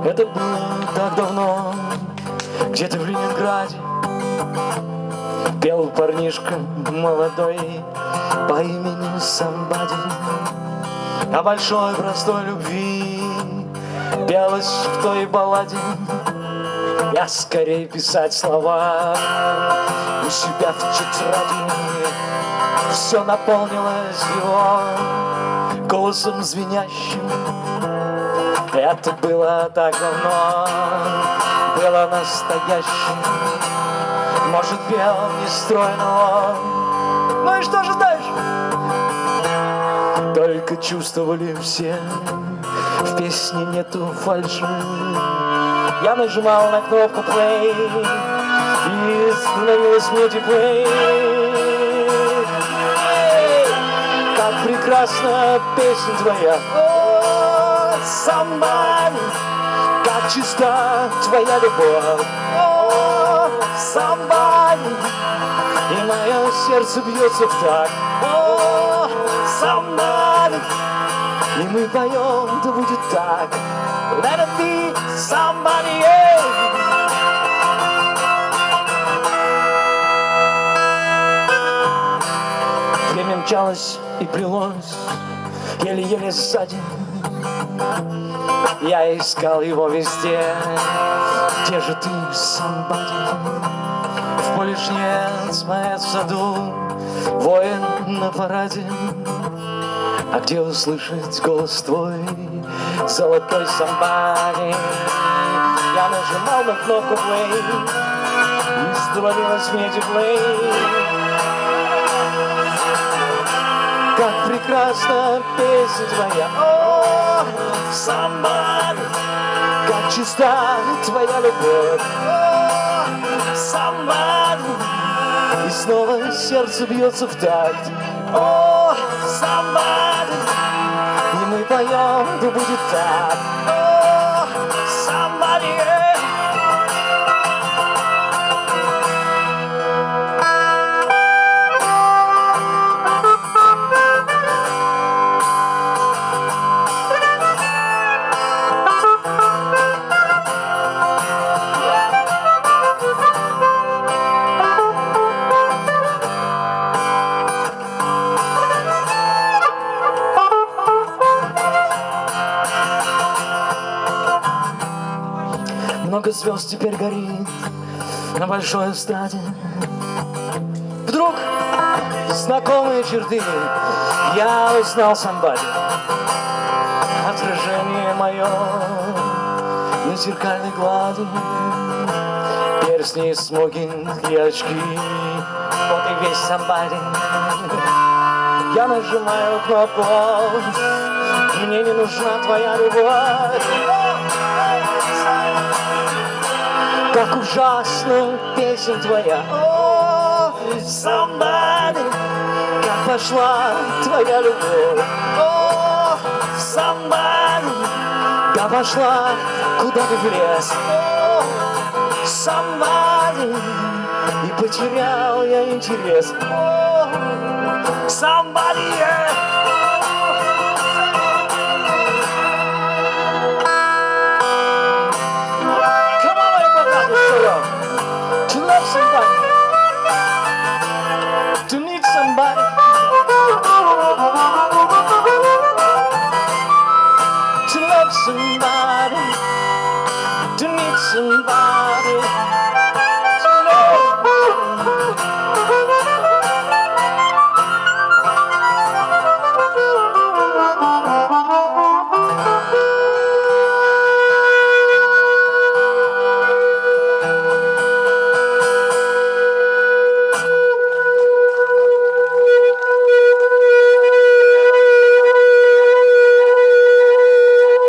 Это было так давно, где-то в Ленинграде. Пел парнишка молодой по имени Самбади. О большой простой любви пелось в той балладе. Я скорее писать слова у себя в тетради. Все наполнилось его голосом звенящим. Это было так давно, было настоящим. Может, пел нестройно он. Ну и что же дальше? Только чувствовали все, в песне нету фальши. Я нажимал на кнопку play, и становилось мне теплей. Как прекрасна песня твоя, о, Somebody. Как чиста твоя любовь, о, Somebody. И мое сердце бьется в такт, о, Somebody. И мы поем, да будет так. Let it be somebody else. Время мчалось и плелось, еле-еле сзади. Я искал его везде. Где же ты, somebody? В поле жнец, моя в саду, воин на параде. А где услышать голос твой, золотой somebody? Я нажимал на кнопку play, и становилось мне теплей. Как прекрасна песня твоя, о, somebody. Как чиста твоя любовь, о, somebody. И снова сердце бьется в такт, о, somebody. И мы поем, да будет так, о, somebody. Много звезд теперь горит на большой эстраде. Вдруг знакомые черты я узнал somebody. Отражение мое на зеркальной глади. Перстни, смокинг и очки, вот и весь somebody. Я нажимаю кнопку off, мне не нужна твоя любовь. Как ужасна песня твоя, о, somebody. Как пошла твоя любовь, о, somebody. Да пошла куда ты влез, о, somebody. И потерял я интерес, о, somebody, yeah. To love somebody, to need somebody, to love somebody, to need somebody.